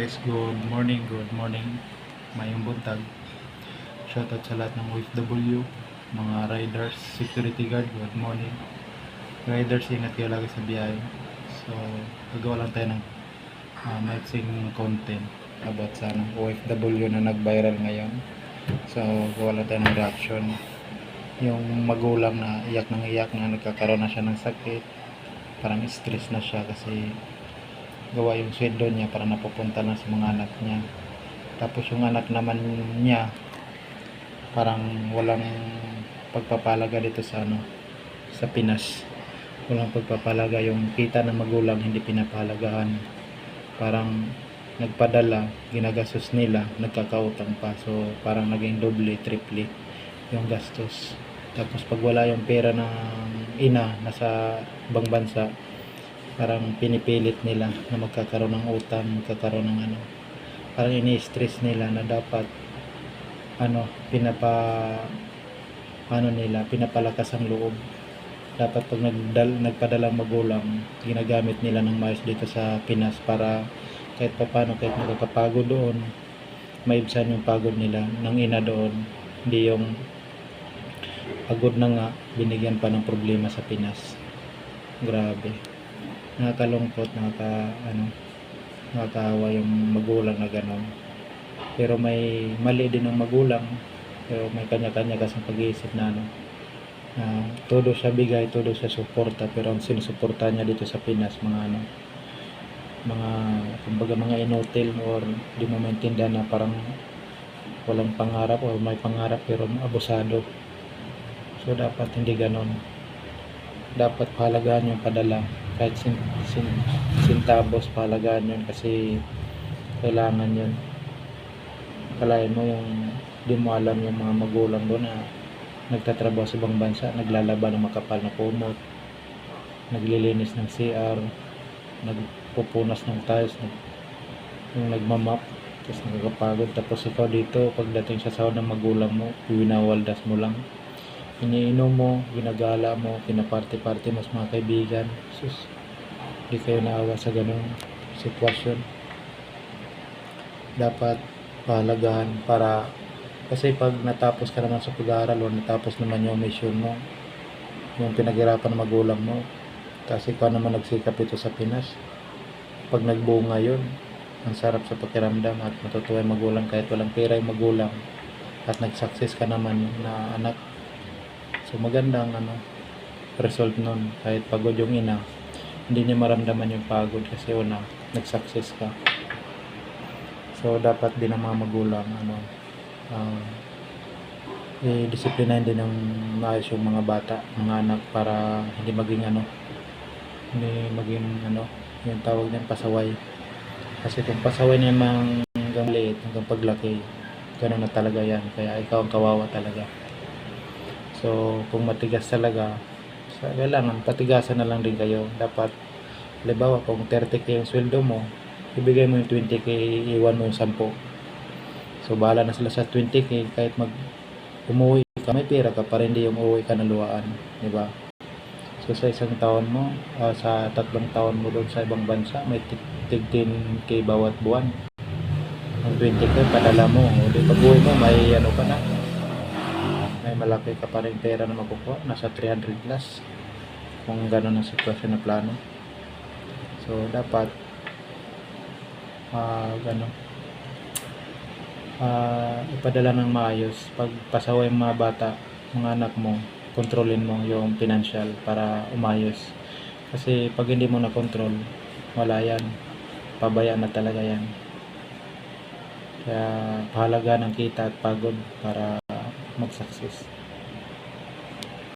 Guys, good morning, mayong buntag. Shoutout sa lahat ng OFW, mga riders, security guard, good morning. Riders, ingat kayo lagi sa biyahe. So, gagawa lang tayo ng mixing content about sa OFW na nag-viral ngayon. So, gawa lang tayo ng reaction. Yung magulang na iyak na nagkakaroon na siya ng sakit. Parang stress na siya kasi gawa yung sweldo niya para napupunta lang sa mga anak niya. Tapos yung anak naman niya parang walang pagpapalaga dito sa sa Pinas. Walang pagpapalaga, yung kita ng magulang hindi pinapahalagaan. Parang nagpadala, ginagastos nila, nagkakautang pa. So parang naging doble, triple yung gastos. Tapos pag wala yung pera ng ina nasa ibang bansa, parang pinipilit nila na magkakaroon ng utang, magkakaroon ng parang ini-stress nila na dapat pinapalakas ang loob. Dapat pag nagpadalang magulang, ginagamit nila ng maayos dito sa Pinas para kahit paano, kahit nakakapagod doon, maibsan yung pagod nila ng ina doon. Hindi yung pagod na nga, binigyan pa ng problema sa Pinas. Grabe, nakakalungkot, nakakaawa yung magulang na gano'n. Pero may mali din ng magulang, pero may kanya-kanya kasing pag-iisip na todo siya bigay, todo siya suporta, pero ang sinusuporta niya dito sa Pinas kumbaga mga inutil, or di mo maintindihan na parang walang pangarap o may pangarap pero abusado. So dapat hindi gano'n. Dapat pahalagaan yung padala, kahit sintabos, pahalagaan yun kasi kailangan yun. Kalahin mo yung di mo alam yung mga magulang doon na nagtatrabaho sa ibang bansa, naglalaban ng makapal na kumot, naglilinis ng CR, nagpupunas ng tiles, yung nagmamap, tapos nakakapagod. Tapos ikaw dito, pagdating sa sahod ng magulang mo, winawaldas mo lang, iniinom mo, ginagala mo, pinaparte-parte mo sa mga kaibigan. Sus, di kayo naawa sa ganung sitwasyon. Dapat pahalagahan, para kasi pag natapos ka naman sa pag-aaral o natapos naman yung mission mo, yung pinaghirapan ng magulang mo, kasi ikaw naman nagsikap ito sa Pinas, pag nagbunga yun, ang sarap sa pakiramdam at matutuwa yung magulang kahit walang pera yung magulang, at nag-success ka naman na anak. So magandang result nun. Kahit pagod yung ina, hindi niya maramdaman yung pagod kasi nag-success ka. So dapat din ang mga magulang i-disiplinahin din ng maayos yung mga bata, mga anak, para hindi maging yung tawag niyan, pasaway. Kasi kung pasaway niya hanggang liit, hanggang paglaki, gano'n na talaga yan. Kaya ikaw ang kawawa talaga. So kung matigas talaga, kailangan patigasan na lang din kayo. Dapat, halimbawa kung 30k yung sweldo mo, ibigay mo yung 20k, iwan mo yung 10. So bahala na sila sa 20k, kahit umuwi ka, may pera ka para hindi yung umuwi ka na luwaan, di ba? So sa isang taon mo, sa 3 taon mo doon sa ibang bansa, may 10k bawat buwan. Ang 20k padala mo, o di pag-uwi mo, may ka na, may malaki ka pa rin pera na makukuha, nasa 300 plus kung gano'n ang sitwasyon na plano. So dapat ipadala ng maayos. Pag pasaway yung mga bata, mga anak mo, kontrolin mo yung financial para umayos. Kasi pag hindi mo na control, wala yan, pabaya na talaga yan. Kaya pahalaga ng kita at pagod para mag-success.